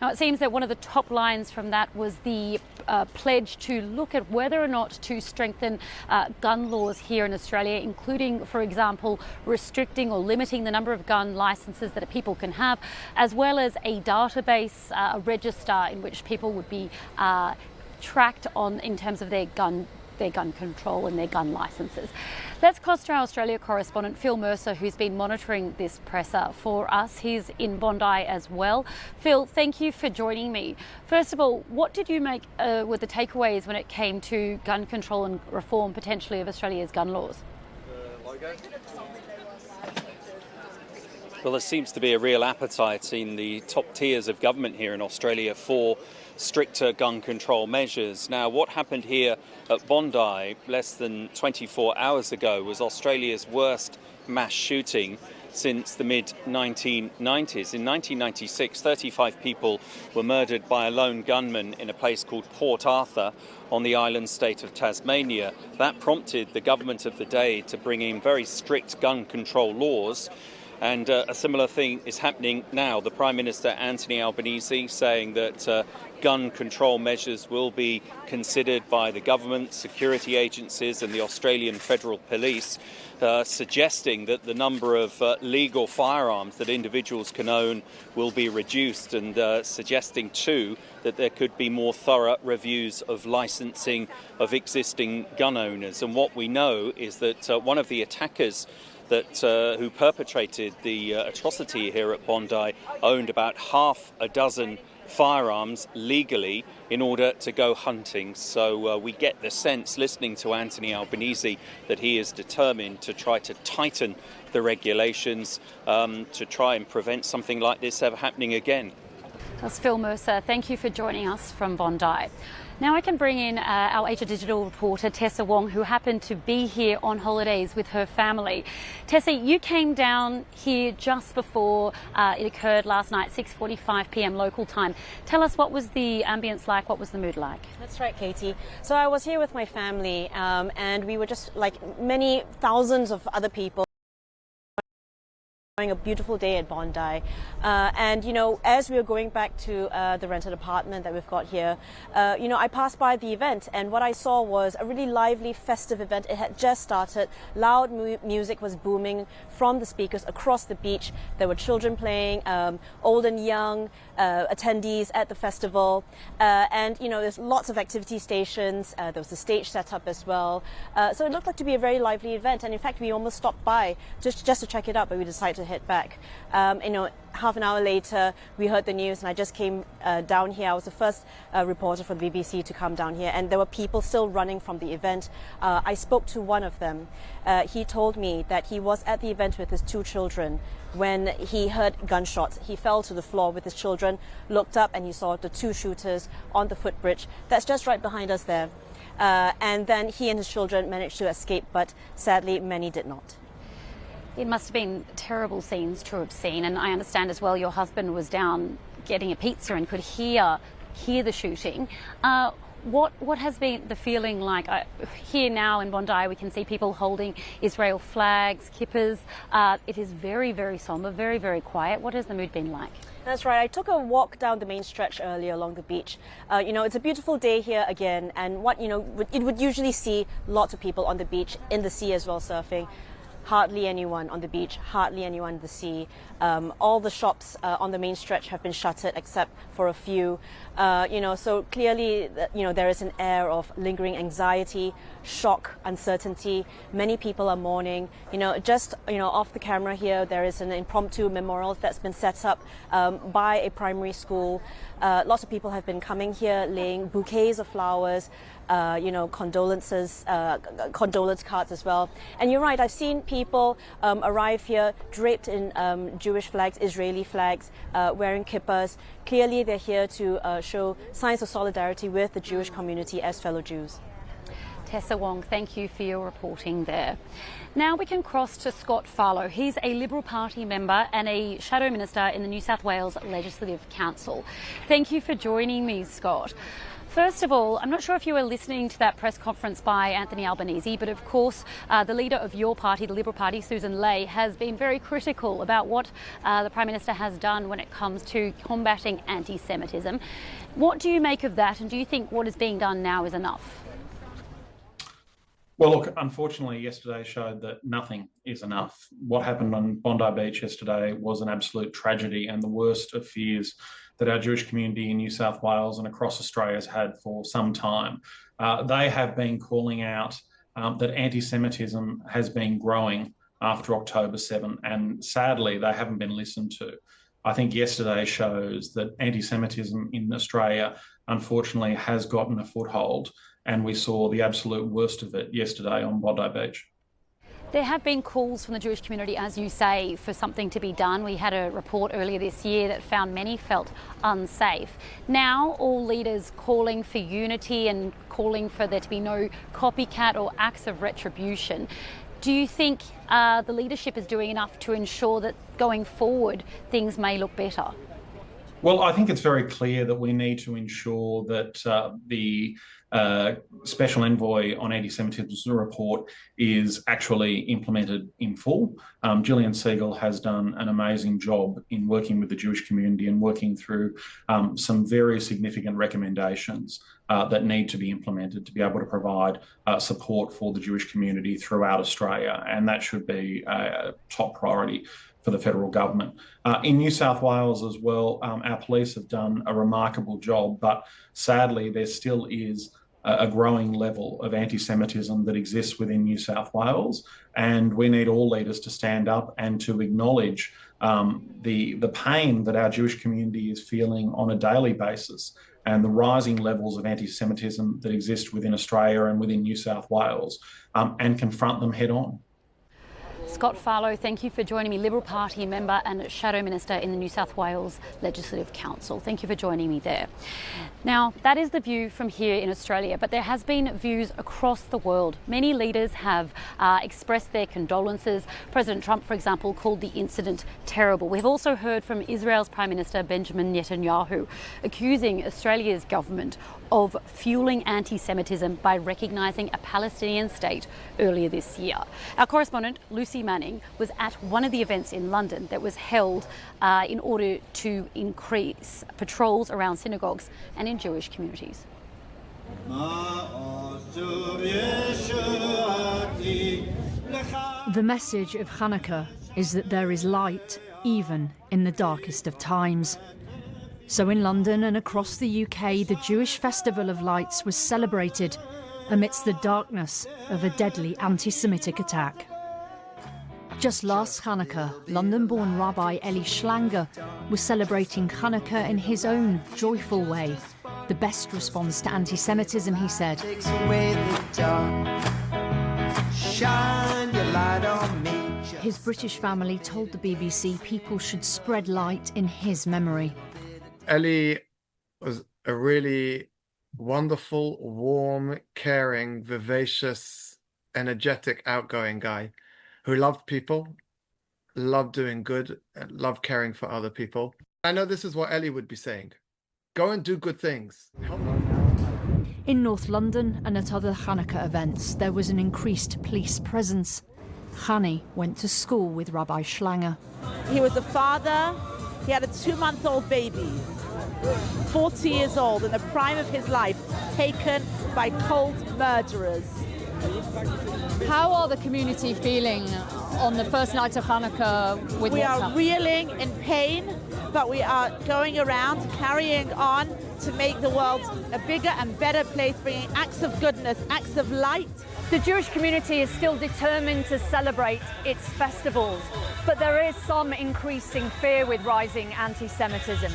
Now, it seems that one of the top lines from that was the pledge to look at whether or not to strengthen gun laws here in Australia, including, for example, restricting or limiting the number of gun licences that people can have, as well as a database, a register in which people would be tracked on in terms of their gun control and their gun licences. Let's cross to our Australia correspondent Phil Mercer, who's been monitoring this presser for us. He's in Bondi as well. Phil, thank you for joining me. First of all, what did you make were the takeaways when it came to gun control and reform potentially of Australia's gun laws? Well, there seems to be a real appetite in the top tiers of government here in Australia for stricter gun control measures. Now, what happened here at Bondi less than 24 hours ago was Australia's worst mass shooting since the mid-1990s. In 1996, 35 people were murdered by a lone gunman in a place called Port Arthur on the island state of Tasmania. That prompted the government of the day to bring in very strict gun control laws. And a similar thing is happening now. The Prime Minister, Anthony Albanese, saying that gun control measures will be considered by the government, security agencies and the Australian Federal Police, suggesting that the number of legal firearms that individuals can own will be reduced, and suggesting too that there could be more thorough reviews of licensing of existing gun owners. And what we know is that one of the attackers who perpetrated the atrocity here at Bondi owned about half a dozen firearms legally in order to go hunting. So we get the sense, listening to Anthony Albanese, that he is determined to try to tighten the regulations to try and prevent something like this ever happening again. That's Phil Mercer. Thank you for joining us from Bondi. Now I can bring in our Asia Digital reporter Tessa Wong, who happened to be here on holidays with her family. Tessa, you came down here just before it occurred last night, 6:45 p.m. local time. Tell us, what was the ambience like? What was the mood like? That's right, Katie. So I was here with my family and we were just like many thousands of other people, a beautiful day at Bondi, and you know, as we were going back to the rented apartment that we've got here, you know, I passed by the event, and what I saw was a really lively, festive event. It had just started. Loud music was booming from the speakers across the beach. There were children playing, old and young attendees at the festival, and you know, there's lots of activity stations. There was a stage set up as well, so it looked like to be a very lively event. And in fact, we almost stopped by just to check it out, but we decided to head back. You know, half an hour later we heard the news, and I just came down here. I was the first reporter for the BBC to come down here, and there were people still running from the event. I spoke to one of them. He told me that he was at the event with his two children when he heard gunshots. He fell to the floor with his children, looked up, and he saw the two shooters on the footbridge that's just right behind us there. And then he and his children managed to escape, but sadly many did not. It must have been terrible scenes to have seen, and I understand as well your husband was down getting a pizza and could hear the shooting. What has been the feeling like? Here now in Bondi we can see people holding Israel flags, kippahs. It is very, very somber, very, very quiet. What has the mood been like? That's right. I took a walk down the main stretch earlier along the beach. You know, it's a beautiful day here again, and what, you know, you would usually see lots of people on the beach, in the sea as well, surfing. Hardly anyone on the beach, hardly anyone in the sea. All the shops on the main stretch have been shuttered except for a few. You know, so clearly, you know, there is an air of lingering anxiety, shock, uncertainty. Many people are mourning. You know, just, you know, off the camera here, there is an impromptu memorial that's been set up by a primary school. Lots of people have been coming here, laying bouquets of flowers, you know, condolence cards as well. And you're right, I've seen people arrive here draped in Jewish flags, Israeli flags, wearing kippahs. Clearly they're here to show signs of solidarity with the Jewish community as fellow Jews. Tessa Wong, thank you for your reporting there. Now we can cross to Scott Farlow. He's a Liberal Party member and a Shadow Minister in the New South Wales Legislative Council. Thank you for joining me, Scott. First of all, I'm not sure if you were listening to that press conference by Anthony Albanese, but of course the leader of your party, the Liberal Party, Susan Ley, has been very critical about what the Prime Minister has done when it comes to combating anti-Semitism. What do you make of that, and do you think what is being done now is enough? Well, look, unfortunately, yesterday showed that nothing is enough. What happened on Bondi Beach yesterday was an absolute tragedy and the worst of fears that our Jewish community in New South Wales and across Australia has had for some time. They have been calling out that anti-Semitism has been growing after October 7, and sadly, they haven't been listened to. I think yesterday shows that anti-Semitism in Australia, unfortunately, has gotten a foothold, and we saw the absolute worst of it yesterday on Bondi Beach. There have been calls from the Jewish community, as you say, for something to be done. We had a report earlier this year that found many felt unsafe. Now, all leaders calling for unity and calling for there to be no copycat or acts of retribution. Do you think the leadership is doing enough to ensure that going forward things may look better? Well, I think it's very clear that we need to ensure that the Special Envoy on Anti-Semitism report is actually implemented in full. Gillian Siegel has done an amazing job in working with the Jewish community and working through some very significant recommendations that need to be implemented to be able to provide support for the Jewish community throughout Australia, and that should be a top priority for the federal government. In New South Wales as well, our police have done a remarkable job, but sadly there still is a growing level of anti-Semitism that exists within New South Wales, and we need all leaders to stand up and to acknowledge the pain that our Jewish community is feeling on a daily basis and the rising levels of anti-Semitism that exist within Australia and within New South Wales, and confront them head on. Scott Farlow, thank you for joining me, Liberal Party member and Shadow Minister in the New South Wales Legislative Council. Thank you for joining me there. Now, that is the view from here in Australia, but there has been views across the world. Many leaders have expressed their condolences. President Trump, for example, called the incident terrible. We've also heard from Israel's Prime Minister Benjamin Netanyahu accusing Australia's government of fueling anti-Semitism by recognising a Palestinian state earlier this year. Our correspondent, Lucy Manning, was at one of the events in London that was held in order to increase patrols around synagogues and in Jewish communities. The message of Hanukkah is that there is light even in the darkest of times. So in London and across the UK, the Jewish Festival of Lights was celebrated amidst the darkness of a deadly anti-Semitic attack. Just last Hanukkah, London-born Rabbi Eli Schlanger was celebrating Hanukkah in his own joyful way. The best response to anti-Semitism, he said. His British family told the BBC people should spread light in his memory. Eli was a really wonderful, warm, caring, vivacious, energetic, outgoing guy who loved people, loved doing good, and loved caring for other people. I know this is what Eli would be saying. Go and do good things. In North London and at other Hanukkah events, there was an increased police presence. Hani went to school with Rabbi Schlanger. He was a father. He had a 2-month-old baby, 40 years old, in the prime of his life, taken by cold murderers. How are the community feeling on the first night of Hanukkah with We what's are happened? reeling in pain, but we are going around, carrying on to make the world a bigger and better place, bringing acts of goodness, acts of light. The Jewish community is still determined to celebrate its festivals, but there is some increasing fear with rising anti-Semitism.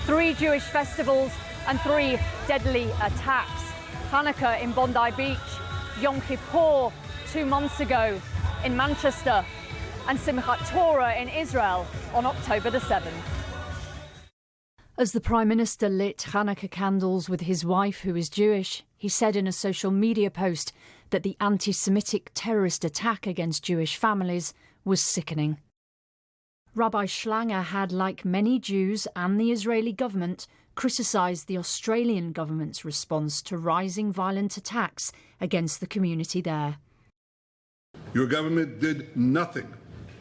3 Jewish festivals and 3 deadly attacks. Hanukkah in Bondi Beach, Yom Kippur 2 months ago in Manchester, and Simchat Torah in Israel on October the 7th. As the Prime Minister lit Hanukkah candles with his wife, who is Jewish, he said in a social media post that the anti-Semitic terrorist attack against Jewish families was sickening. Rabbi Schlanger had, like many Jews and the Israeli government, criticised the Australian government's response to rising violent attacks against the community there. Your government did nothing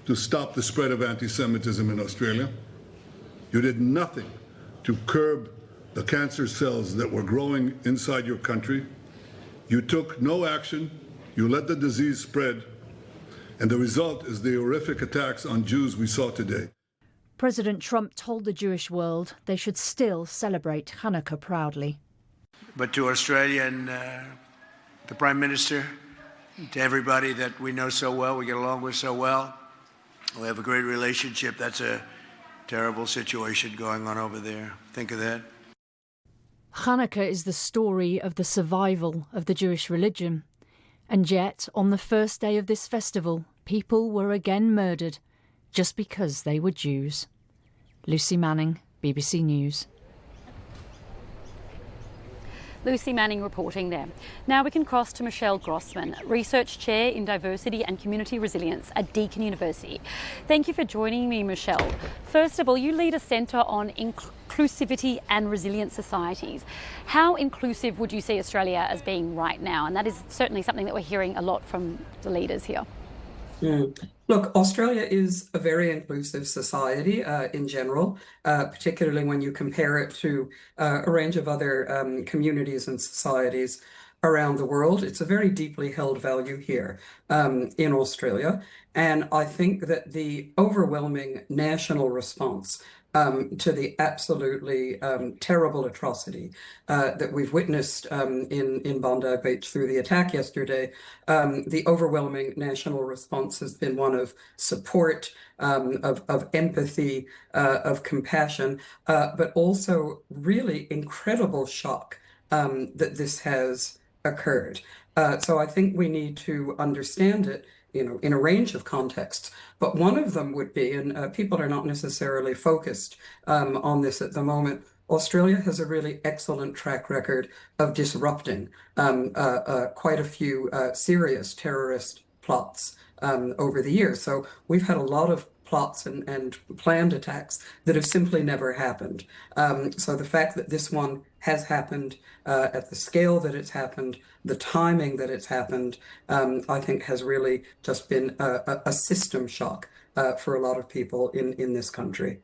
to stop the spread of anti-Semitism in Australia. You did nothing to curb the cancer cells that were growing inside your country. You took no action. You let the disease spread. And the result is the horrific attacks on Jews we saw today. President Trump told the Jewish world they should still celebrate Hanukkah proudly. But to Australia and the Prime Minister, to everybody that we know so well, we get along with so well, we have a great relationship. That's a terrible situation going on over there. Think of that. Hanukkah is the story of the survival of the Jewish religion. And yet, on the first day of this festival, people were again murdered just because they were Jews. Lucy Manning, BBC News. Lucy Manning reporting there. Now we can cross to Michelle Grossman, Research Chair in Diversity and Community Resilience at Deakin University. Thank you for joining me, Michelle. First of all, you lead a centre on inclusivity and resilient societies. How inclusive would you see Australia as being right now? And that is certainly something that we're hearing a lot from the leaders here. Look, Australia is a very inclusive society in general, particularly when you compare it to a range of other communities and societies around the world. It's a very deeply held value here in Australia. And I think that the overwhelming national response to the absolutely terrible atrocity that we've witnessed in Bondi Beach through the attack yesterday, the overwhelming national response has been one of support, of empathy, of compassion, but also really incredible shock that this has occurred. So I think we need to understand it, in a range of contexts. But one of them would be, and people are not necessarily focused on this at the moment, Australia has a really excellent track record of disrupting quite a few serious terrorist plots over the years. So we've had a lot of plots and planned attacks that have simply never happened. So the fact that this one has happened at the scale that it's happened, the timing that it's happened, I think has really just been a system shock for a lot of people in this country.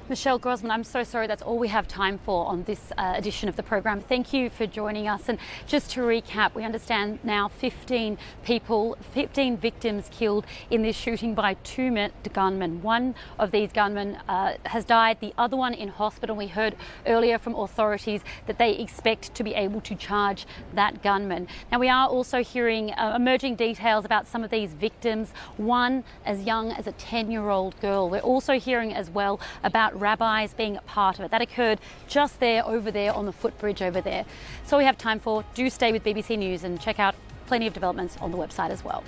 Michelle Grossman, I'm so sorry, that's all we have time for on this edition of the program. Thank you for joining us. And just to recap, we understand now 15 victims killed in this shooting by two gunmen. One of these gunmen has died, the other one in hospital. We heard earlier from authorities that they expect to be able to charge that gunman. Now, we are also hearing emerging details about some of these victims, one as young as a 10-year-old girl. We're also hearing as well about rabbis being a part of it. That occurred just over there on the footbridge over there. So we have time for. Do stay with BBC News and check out plenty of developments on the website as well.